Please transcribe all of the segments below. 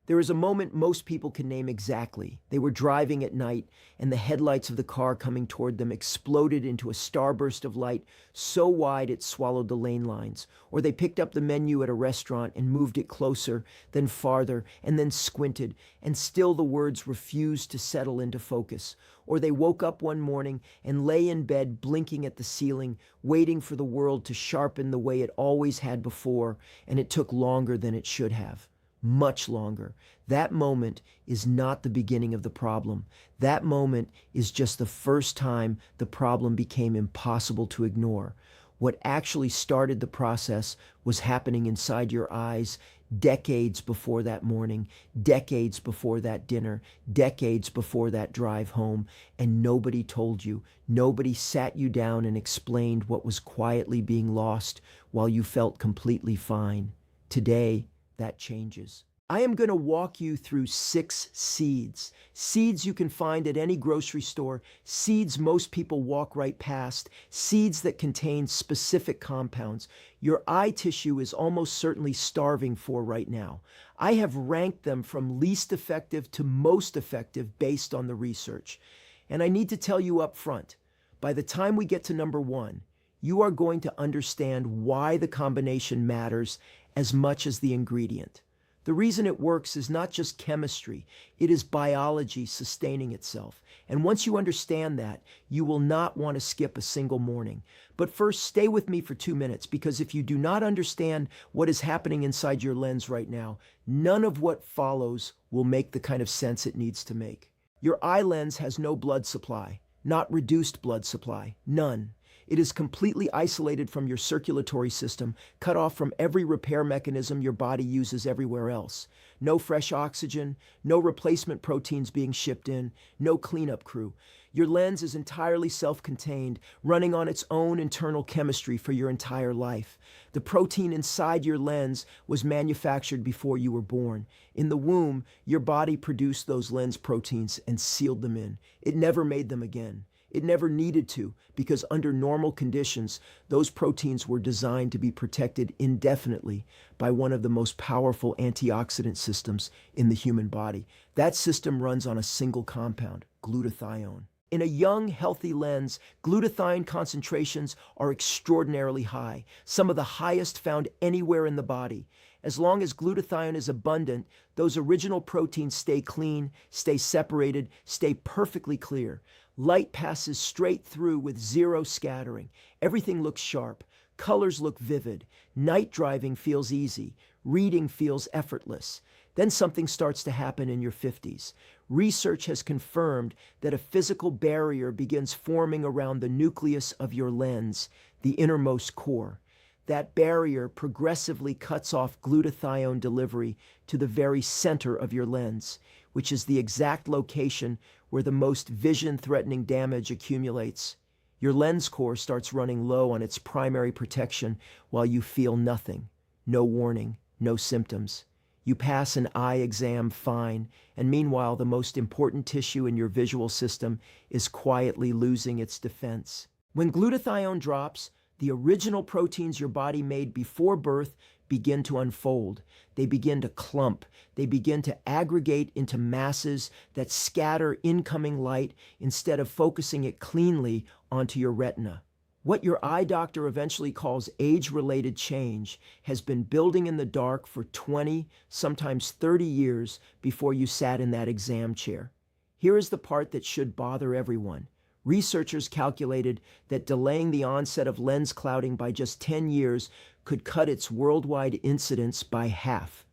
There is a moment most people can name exactly. They were driving at night, and the headlights of the car coming toward them exploded into a starburst of light so wide it swallowed the lane lines. Or they picked up the menu at a restaurant and moved it closer, then farther, and then squinted, and still the words refused to settle into focus. Or they woke up one morning and lay in bed blinking at the ceiling, waiting for the world to sharpen the way it always had before, and it took longer than it should have. Much longer. That moment is not the beginning of the problem. That moment is just the first time the problem became impossible to ignore. What actually started the process was happening inside your eyes decades before that morning, decades before that dinner, decades before that drive home, and nobody told you. Nobody sat you down and explained what was quietly being lost while you felt completely fine. Today, that changes. I am going to walk you through 6 seeds. Seeds you can find at any grocery store, seeds most people walk right past, seeds that contain specific compounds your eye tissue is almost certainly starving for right now. I have ranked them from least effective to most effective based on the research. And I need to tell you up front, by the time we get to number 1, you are going to understand why the combination matters as much as the ingredient. The reason it works is not just chemistry, it is biology sustaining itself. And once you understand that, you will not want to skip a single morning. But first, stay with me for 2 minutes, because if you do not understand what is happening inside your lens right now, none of what follows will make the kind of sense it needs to make. Your eye lens has no blood supply, not reduced blood supply, none. It is completely isolated from your circulatory system, cut off from every repair mechanism your body uses everywhere else. No fresh oxygen, no replacement proteins being shipped in, no cleanup crew. Your lens is entirely self-contained, running on its own internal chemistry for your entire life. The protein inside your lens was manufactured before you were born. In the womb, your body produced those lens proteins and sealed them in. It never made them again. It never needed to, because under normal conditions, those proteins were designed to be protected indefinitely by one of the most powerful antioxidant systems in the human body. That system runs on a single compound, glutathione. In a young, healthy lens, glutathione concentrations are extraordinarily high, some of the highest found anywhere in the body. As long as glutathione is abundant, those original proteins stay clean, stay separated, stay perfectly clear. Light passes straight through with zero scattering. Everything looks sharp. Colors look vivid. Night driving feels easy. Reading feels effortless. Then something starts to happen in your 50s. Research has confirmed that a physical barrier begins forming around the nucleus of your lens, the innermost core. That barrier progressively cuts off glutathione delivery to the very center of your lens, which is the exact location where the most vision-threatening damage accumulates. Your lens core starts running low on its primary protection while you feel nothing, no warning, no symptoms. You pass an eye exam fine, and meanwhile the most important tissue in your visual system is quietly losing its defense. When glutathione drops, the original proteins your body made before birth begin to unfold. They begin to clump. They begin to aggregate into masses that scatter incoming light instead of focusing it cleanly onto your retina. What your eye doctor eventually calls age-related change has been building in the dark for 20, sometimes 30 years before you sat in that exam chair. Here is the part that should bother everyone. Researchers calculated that delaying the onset of lens clouding by just 10 years could cut its worldwide incidence by half.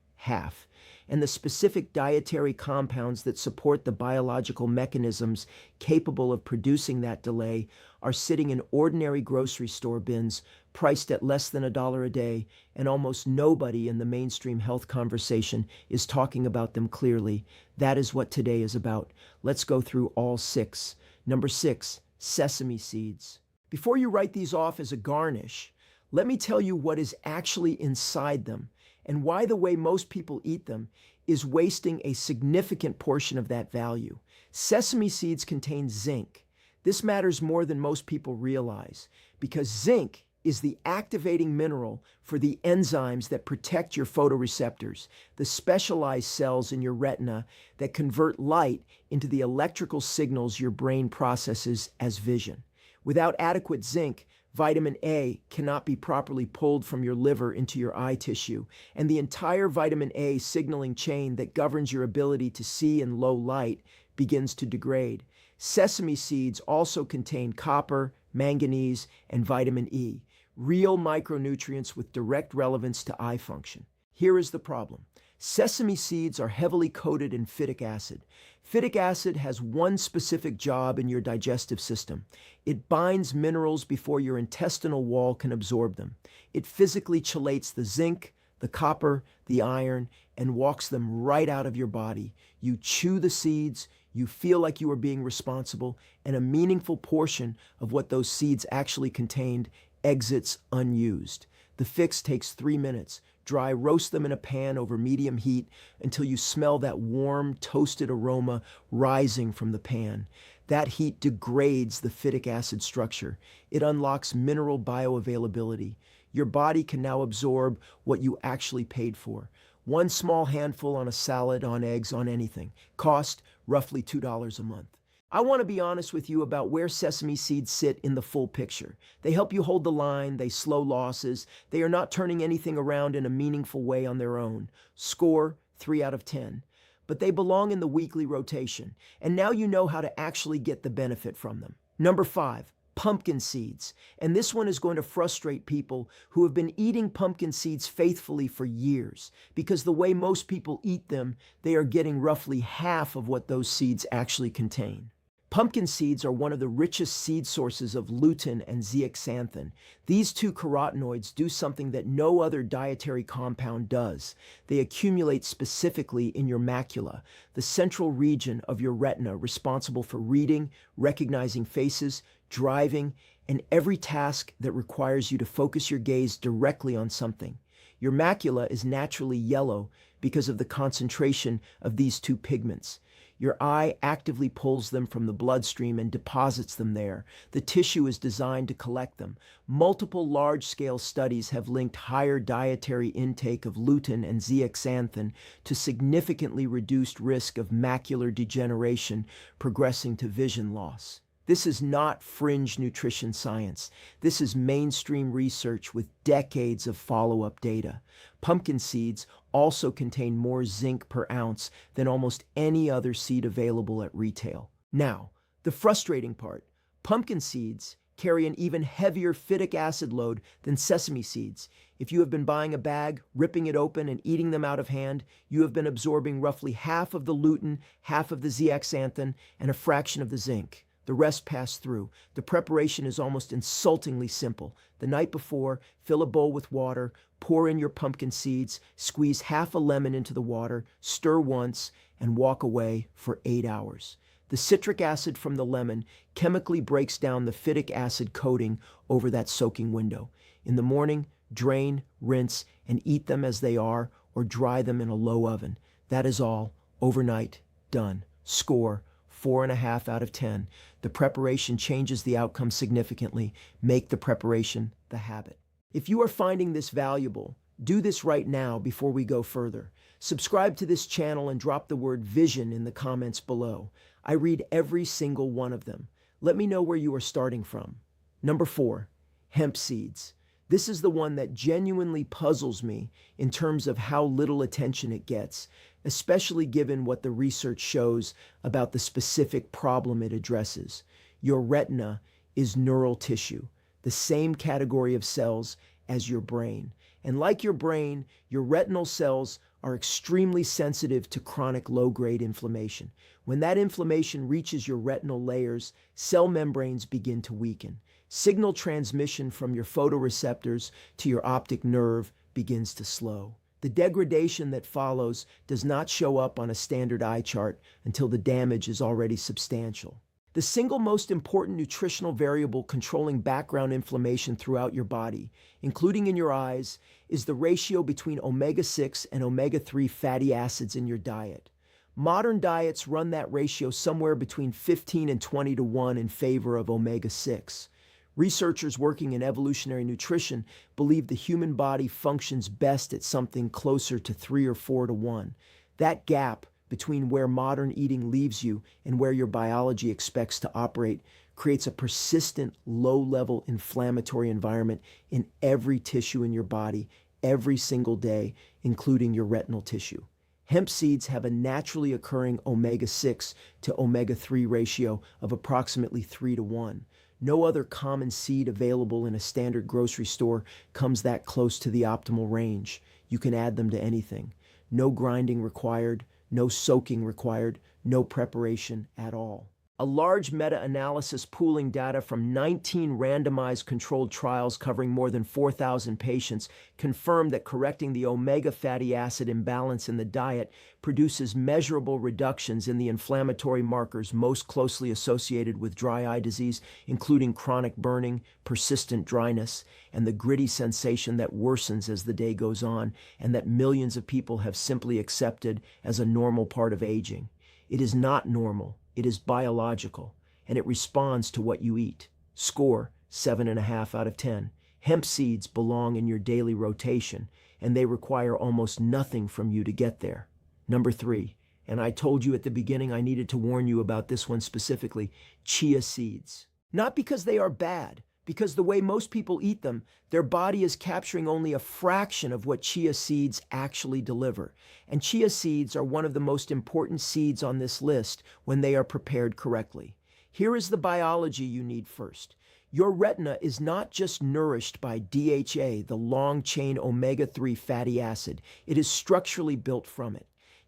And the specific dietary compounds that support the biological mechanisms capable of producing that delay are sitting in ordinary grocery store bins, priced at less than $1 a day, and almost nobody in the mainstream health conversation is talking about them clearly. That is what today is about. Let's go through all 6. Number 6, sesame seeds. Before you write these off as a garnish, let me tell you what is actually inside them and why the way most people eat them is wasting a significant portion of that value. Sesame seeds contain zinc. This matters more than most people realize, because zinc is the activating mineral for the enzymes that protect your photoreceptors, the specialized cells in your retina that convert light into the electrical signals your brain processes as vision. Without adequate zinc, vitamin A cannot be properly pulled from your liver into your eye tissue, and the entire vitamin A signaling chain that governs your ability to see in low light begins to degrade. Sesame seeds also contain copper, manganese, and vitamin E, real micronutrients with direct relevance to eye function. Here is the problem. Sesame seeds are heavily coated in phytic acid. Phytic acid has one specific job in your digestive system. It binds minerals before your intestinal wall can absorb them. It physically chelates the zinc, the copper, the iron, and walks them right out of your body. You chew the seeds, you feel like you are being responsible, and a meaningful portion of what those seeds actually contained exits unused. The fix takes 3 minutes. Dry roast them in a pan over medium heat until you smell that warm, toasted aroma rising from the pan. That heat degrades the phytic acid structure. It unlocks mineral bioavailability. Your body can now absorb what you actually paid for. One small handful on a salad, on eggs, on anything. Cost roughly $2 a month. I want to be honest with you about where sesame seeds sit in the full picture. They help you hold the line, they slow losses, they are not turning anything around in a meaningful way on their own. Score 3 out of 10. But they belong in the weekly rotation, and now you know how to actually get the benefit from them. Number 5, pumpkin seeds. And this one is going to frustrate people who have been eating pumpkin seeds faithfully for years, because the way most people eat them, they are getting roughly half of what those seeds actually contain. Pumpkin seeds are one of the richest seed sources of lutein and zeaxanthin. These two carotenoids do something that no other dietary compound does. They accumulate specifically in your macula, the central region of your retina responsible for reading, recognizing faces, driving, and every task that requires you to focus your gaze directly on something. Your macula is naturally yellow because of the concentration of these two pigments. Your eye actively pulls them from the bloodstream and deposits them there. The tissue is designed to collect them. Multiple large-scale studies have linked higher dietary intake of lutein and zeaxanthin to significantly reduced risk of macular degeneration progressing to vision loss. This is not fringe nutrition science. This is mainstream research with decades of follow-up data. Pumpkin seeds also contain more zinc per ounce than almost any other seed available at retail. Now, the frustrating part. Pumpkin seeds carry an even heavier phytic acid load than sesame seeds. If you have been buying a bag, ripping it open, and eating them out of hand, you have been absorbing roughly half of the lutein, half of the zeaxanthin, and a fraction of the zinc. The rest pass through. The preparation is almost insultingly simple. The night before, fill a bowl with water, pour in your pumpkin seeds, squeeze half a lemon into the water, stir once, and walk away for 8 hours. The citric acid from the lemon chemically breaks down the phytic acid coating over that soaking window. In the morning, drain, rinse, and eat them as they are, or dry them in a low oven. That is all. Overnight, done. Score 4.5 out of 10. The preparation changes the outcome significantly. Make the preparation the habit. If you are finding this valuable, do this right now before we go further. Subscribe to this channel and drop the word vision in the comments below. I read every single one of them. Let me know where you are starting from. Number 4, hemp seeds. This is the one that genuinely puzzles me in terms of how little attention it gets, especially given what the research shows about the specific problem it addresses. Your retina is neural tissue, the same category of cells as your brain. And like your brain, your retinal cells are extremely sensitive to chronic low-grade inflammation. When that inflammation reaches your retinal layers, cell membranes begin to weaken. Signal transmission from your photoreceptors to your optic nerve begins to slow. The degradation that follows does not show up on a standard eye chart until the damage is already substantial. The single most important nutritional variable controlling background inflammation throughout your body, including in your eyes, is the ratio between omega-6 and omega-3 fatty acids in your diet. Modern diets run that ratio somewhere between 15 and 20 to 1 in favor of omega-6. Researchers working in evolutionary nutrition believe the human body functions best at something closer to 3 or 4 to 1. That gap between where modern eating leaves you and where your biology expects to operate creates a persistent low-level inflammatory environment in every tissue in your body every single day, including your retinal tissue. Hemp seeds have a naturally occurring omega-6 to omega-3 ratio of approximately 3 to 1. No other common seed available in a standard grocery store comes that close to the optimal range. You can add them to anything. No grinding required, no soaking required, no preparation at all. A large meta-analysis pooling data from 19 randomized controlled trials covering more than 4,000 patients confirmed that correcting the omega fatty acid imbalance in the diet produces measurable reductions in the inflammatory markers most closely associated with dry eye disease, including chronic burning, persistent dryness, and the gritty sensation that worsens as the day goes on, and that millions of people have simply accepted as a normal part of aging. It is not normal. It is biological, and it responds to what you eat. Score 7.5 out of 10. Hemp seeds belong in your daily rotation, and they require almost nothing from you to get there. Number 3, and I told you at the beginning I needed to warn you about this one specifically, chia seeds. Not because they are bad, because the way most people eat them, their body is capturing only a fraction of what chia seeds actually deliver. And chia seeds are one of the most important seeds on this list when they are prepared correctly. Here is the biology you need first. Your retina is not just nourished by DHA, the long-chain omega-3 fatty acid. It is structurally built from it.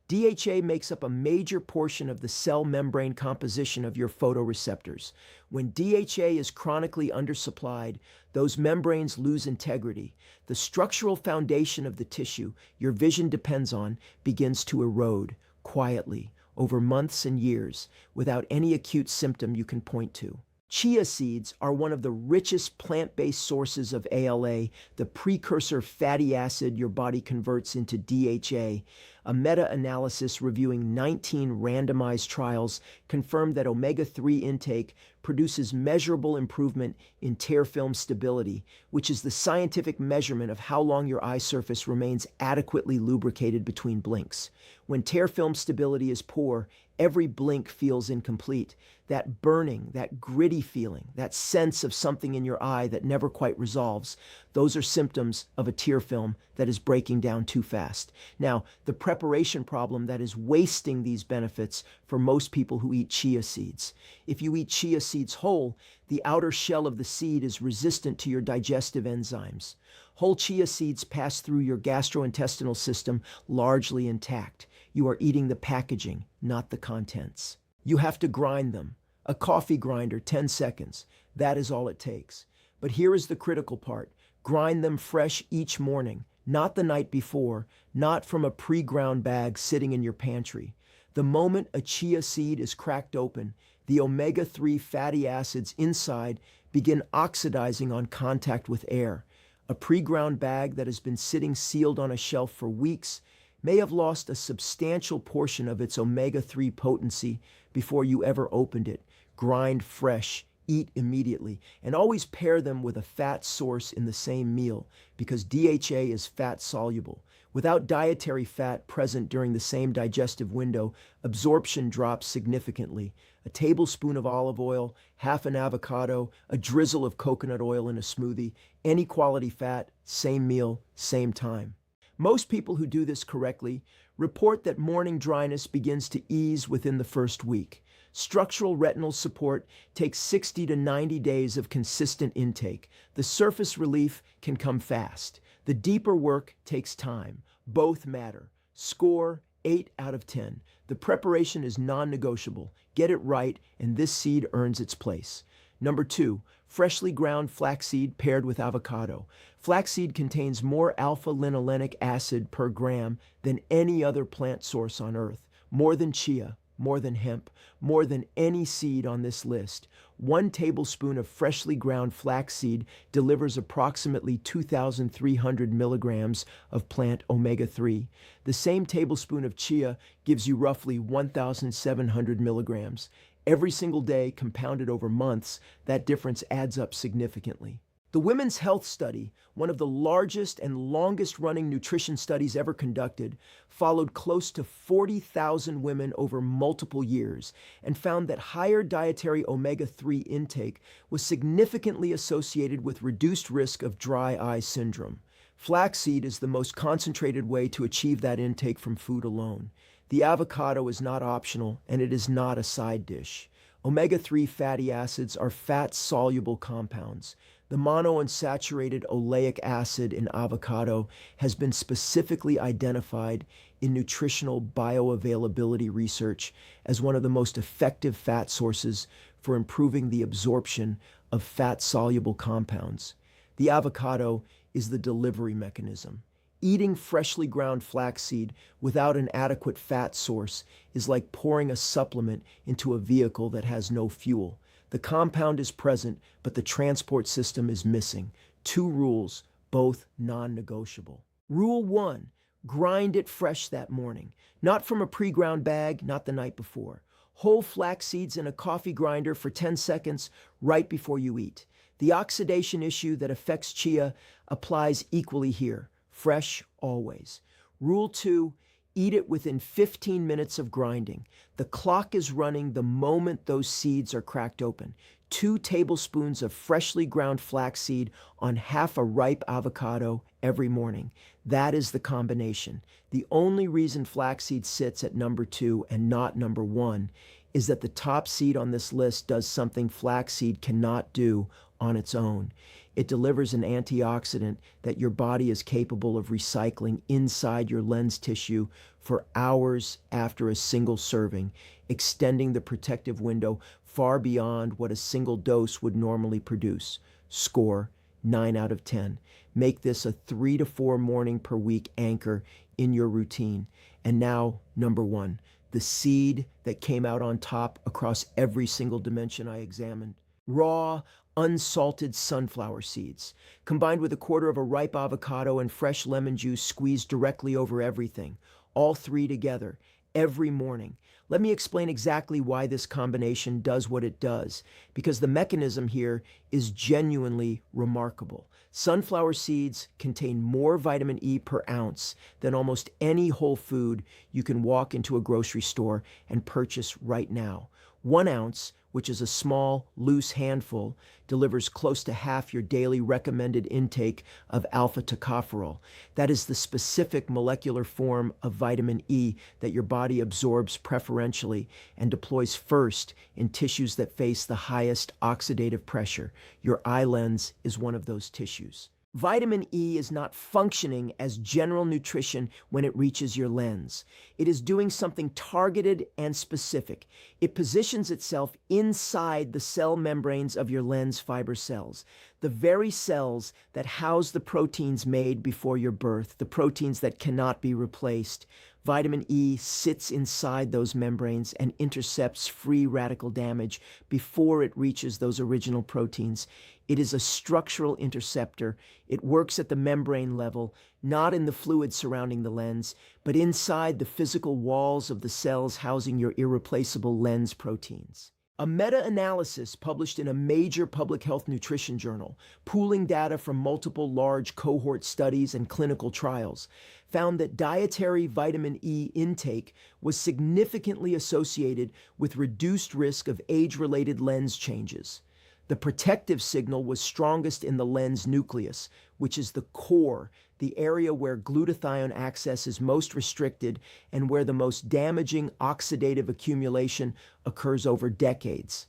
DHA makes up a major portion of the cell membrane composition of your photoreceptors. When DHA is chronically undersupplied, those membranes lose integrity. The structural foundation of the tissue your vision depends on begins to erode quietly over months and years without any acute symptom you can point to. Chia seeds are one of the richest plant-based sources of ALA, the precursor fatty acid your body converts into DHA. A meta-analysis reviewing 19 randomized trials confirmed that omega-3 intake produces measurable improvement in tear film stability, which is the scientific measurement of how long your eye surface remains adequately lubricated between blinks. When tear film stability is poor, every blink feels incomplete. That burning, that gritty feeling, that sense of something in your eye that never quite resolves, those are symptoms of a tear film that is breaking down too fast. Now, the preparation problem that is wasting these benefits for most people who eat chia seeds. If you eat chia seeds whole, the outer shell of the seed is resistant to your digestive enzymes. Whole chia seeds pass through your gastrointestinal system largely intact. You are eating the packaging, not the contents. You have to grind them. A coffee grinder, 10 seconds. That is all it takes. But here is the critical part. Grind them fresh each morning, not the night before, not from a pre-ground bag sitting in your pantry. The moment a chia seed is cracked open, the omega-3 fatty acids inside begin oxidizing on contact with air. A pre-ground bag that has been sitting sealed on a shelf for weeks may have lost a substantial portion of its omega-3 potency before you ever opened it. Grind fresh, eat immediately, and always pair them with a fat source in the same meal because DHA is fat soluble. Without dietary fat present during the same digestive window, absorption drops significantly. A tablespoon of olive oil, half an avocado, a drizzle of coconut oil in a smoothie, any quality fat, same meal, same time. Most people who do this correctly report that morning dryness begins to ease within the first week. Structural retinal support takes 60 to 90 days of consistent intake. The surface relief can come fast. The deeper work takes time. Both matter. Score 8 out of 10. The preparation is non-negotiable. Get it right, and this seed earns its place. Number 2, freshly ground flaxseed paired with avocado. Flaxseed contains more alpha-linolenic acid per gram than any other plant source on Earth. More than chia, more than hemp, more than any seed on this list. 1 tablespoon of freshly ground flaxseed delivers approximately 2,300 milligrams of plant omega-3. The same tablespoon of chia gives you roughly 1,700 milligrams. Every single day, compounded over months, that difference adds up significantly. The Women's Health Study, one of the largest and longest-running nutrition studies ever conducted, followed close to 40,000 women over multiple years and found that higher dietary omega-3 intake was significantly associated with reduced risk of dry eye syndrome. Flaxseed is the most concentrated way to achieve that intake from food alone. The avocado is not optional, and it is not a side dish. Omega-3 fatty acids are fat-soluble compounds. The monounsaturated oleic acid in avocado has been specifically identified in nutritional bioavailability research as one of the most effective fat sources for improving the absorption of fat-soluble compounds. The avocado is the delivery mechanism. Eating freshly ground flaxseed without an adequate fat source is like pouring a supplement into a vehicle that has no fuel. The compound is present, but the transport system is missing. 2 rules, both non-negotiable. Rule 1, grind it fresh that morning. Not from a pre-ground bag, not the night before. Whole flax seeds in a coffee grinder for 10 seconds right before you eat. The oxidation issue that affects chia applies equally here. Fresh always. Rule 2, eat it within 15 minutes of grinding. The clock is running the moment those seeds are cracked open. 2 tablespoons of freshly ground flaxseed on half a ripe avocado every morning. That is the combination. The only reason flaxseed sits at number 2 and not number 1 is that the top seed on this list does something flaxseed cannot do on its own. It delivers an antioxidant that your body is capable of recycling inside your lens tissue for hours after a single serving, extending the protective window far beyond what a single dose would normally produce. Score 9 out of 10. Make this a 3 to 4 morning per week anchor in your routine. And now, number 1, the seed that came out on top across every single dimension I examined. Raw, unsalted sunflower seeds, combined with a quarter of a ripe avocado and fresh lemon juice squeezed directly over everything, all 3 together, every morning. Let me explain exactly why this combination does what it does, because the mechanism here is genuinely remarkable. Sunflower seeds contain more vitamin E per ounce than almost any whole food you can walk into a grocery store and purchase right now. 1 ounce, which is a small, loose handful, delivers close to half your daily recommended intake of alpha-tocopherol. That is the specific molecular form of vitamin E that your body absorbs preferentially and deploys first in tissues that face the highest oxidative pressure. Your eye lens is one of those tissues. Vitamin E is not functioning as general nutrition when it reaches your lens. It is doing something targeted and specific. It positions itself inside the cell membranes of your lens fiber cells, the very cells that house the proteins made before your birth, the proteins that cannot be replaced. Vitamin E sits inside those membranes and intercepts free radical damage before it reaches those original proteins. It is a structural interceptor. It works at the membrane level, not in the fluid surrounding the lens, but inside the physical walls of the cells housing your irreplaceable lens proteins. A meta-analysis published in a major public health nutrition journal, pooling data from multiple large cohort studies and clinical trials, found that dietary vitamin E intake was significantly associated with reduced risk of age-related lens changes. The protective signal was strongest in the lens nucleus, which is the core, the area where glutathione access is most restricted and where the most damaging oxidative accumulation occurs over decades.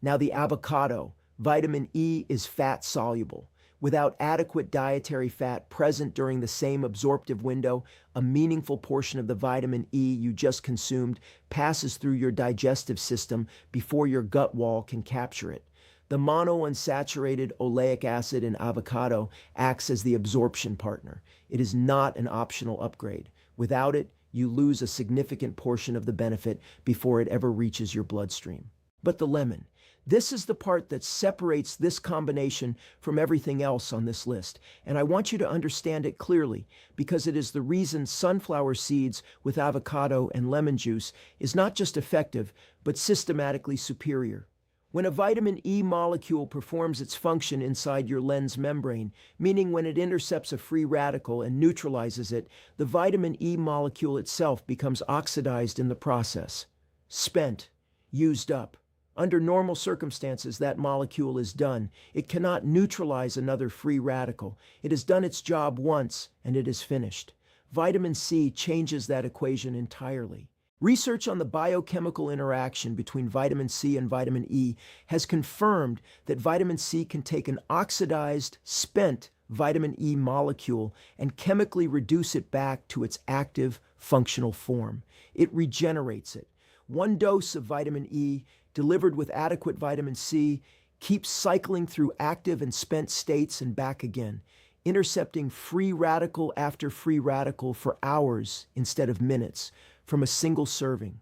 Now the avocado, vitamin E is fat soluble. Without adequate dietary fat present during the same absorptive window, a meaningful portion of the vitamin E you just consumed passes through your digestive system before your gut wall can capture it. The monounsaturated oleic acid in avocado acts as the absorption partner. It is not an optional upgrade. Without it, you lose a significant portion of the benefit before it ever reaches your bloodstream. But the lemon. This is the part that separates this combination from everything else on this list, and I want you to understand it clearly because it is the reason sunflower seeds with avocado and lemon juice is not just effective, but systematically superior. When a vitamin E molecule performs its function inside your lens membrane, meaning when it intercepts a free radical and neutralizes it, the vitamin E molecule itself becomes oxidized in the process. Spent, used up. Under normal circumstances, that molecule is done. It cannot neutralize another free radical. It has done its job once, and it is finished. Vitamin C changes that equation entirely. Research on the biochemical interaction between vitamin C and vitamin E has confirmed that vitamin C can take an oxidized, spent vitamin E molecule and chemically reduce it back to its active, functional form. It regenerates it. One dose of vitamin E delivered with adequate vitamin C keeps cycling through active and spent states and back again, intercepting free radical after free radical for hours instead of minutes from a single serving.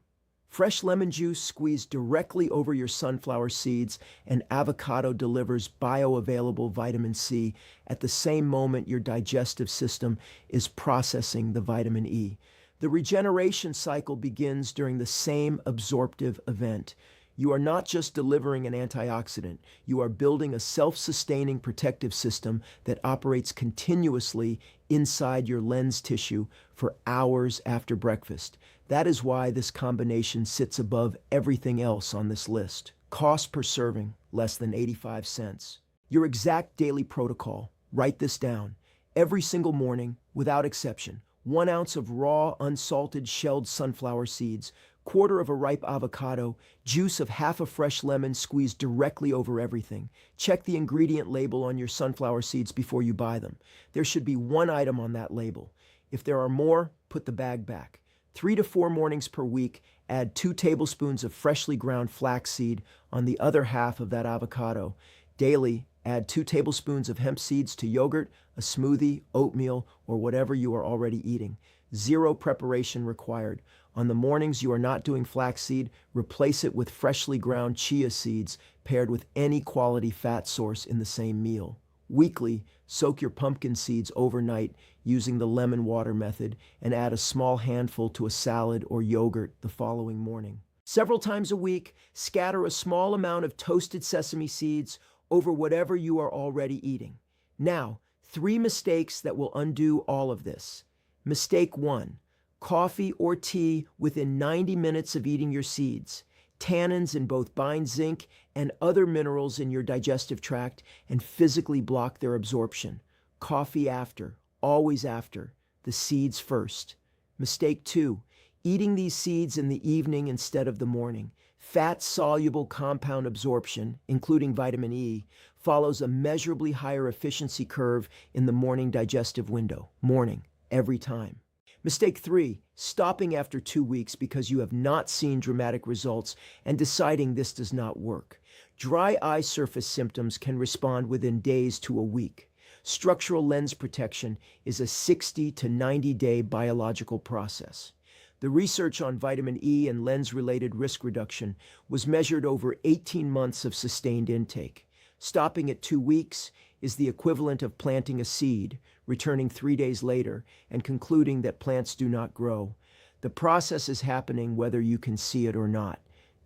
Fresh lemon juice squeezed directly over your sunflower seeds, and avocado delivers bioavailable vitamin C at the same moment your digestive system is processing the vitamin E. The regeneration cycle begins during the same absorptive event. You are not just delivering an antioxidant, you are building a self-sustaining protective system that operates continuously inside your lens tissue for hours after breakfast. That is why this combination sits above everything else on this list. Cost per serving, less than 85 cents. Your exact daily protocol, write this down. Every single morning, without exception, 1 ounce of raw, unsalted, shelled sunflower seeds, quarter of a ripe avocado, juice of half a fresh lemon squeezed directly over everything. Check the ingredient label on your sunflower seeds before you buy them. There should be 1 item on that label. If there are more, put the bag back. 3 to 4 mornings per week, add 2 tablespoons of freshly ground flaxseed on the other half of that avocado. Daily, add 2 tablespoons of hemp seeds to yogurt, a smoothie, oatmeal, or whatever you are already eating. 0 preparation required. On the mornings you are not doing flaxseed, replace it with freshly ground chia seeds paired with any quality fat source in the same meal. Weekly, soak your pumpkin seeds overnight using the lemon water method and add a small handful to a salad or yogurt the following morning. Several times a week, scatter a small amount of toasted sesame seeds over whatever you are already eating. Now, 3 mistakes that will undo all of this. Mistake 1. Coffee or tea within 90 minutes of eating your seeds. Tannins in both bind zinc and other minerals in your digestive tract and physically block their absorption. Coffee after, always after, the seeds first. Mistake 2. Eating these seeds in the evening instead of the morning. Fat-soluble compound absorption, including vitamin E, follows a measurably higher efficiency curve in the morning digestive window. Morning, every time. Mistake 3, stopping after 2 weeks because you have not seen dramatic results and deciding this does not work. Dry eye surface symptoms can respond within days to a week. Structural lens protection is a 60 to 90-day biological process. The research on vitamin E and lens-related risk reduction was measured over 18 months of sustained intake. Stopping at 2 weeks is the equivalent of planting a seed, returning 3 days later, and concluding that plants do not grow. The process is happening whether you can see it or not.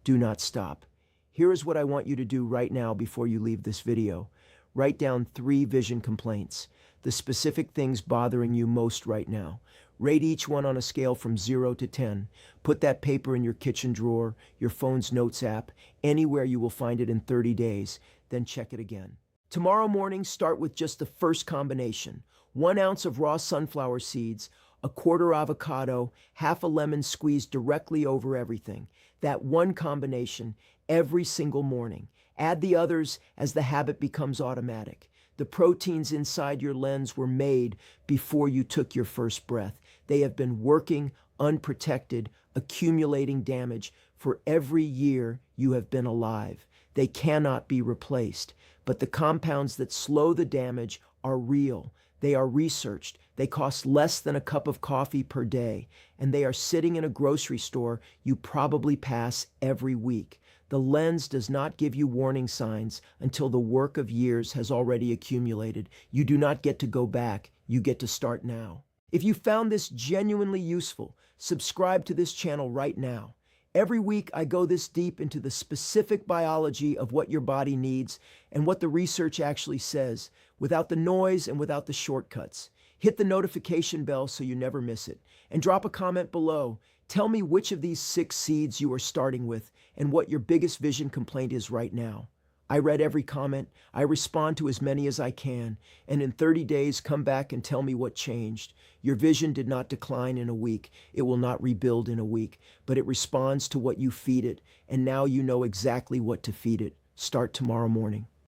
Do not stop. Here is what I want you to do right now before you leave this video. Write down 3 vision complaints, the specific things bothering you most right now. Rate each one on a scale from 0 to 10. Put that paper in your kitchen drawer, your phone's notes app, anywhere you will find it in 30 days, then check it again. Tomorrow morning, start with just the first combination. 1 ounce of raw sunflower seeds, a quarter avocado, half a lemon squeezed directly over everything. That one combination every single morning. Add the others as the habit becomes automatic. The proteins inside your lens were made before you took your first breath. They have been working unprotected, accumulating damage for every year you have been alive. They cannot be replaced, but the compounds that slow the damage are real. They are researched. They cost less than a cup of coffee per day, and they are sitting in a grocery store you probably pass every week. The lens does not give you warning signs until the work of years has already accumulated. You do not get to go back. You get to start now. If you found this genuinely useful, subscribe to this channel right now. Every week, I go this deep into the specific biology of what your body needs and what the research actually says, without the noise and without the shortcuts. Hit the notification bell so you never miss it. And drop a comment below. Tell me which of these 6 seeds you are starting with and what your biggest vision complaint is right now. I read every comment, I respond to as many as I can, and in 30 days, come back and tell me what changed. Your vision did not decline in a week. It will not rebuild in a week, but it responds to what you feed it, and now you know exactly what to feed it. Start tomorrow morning.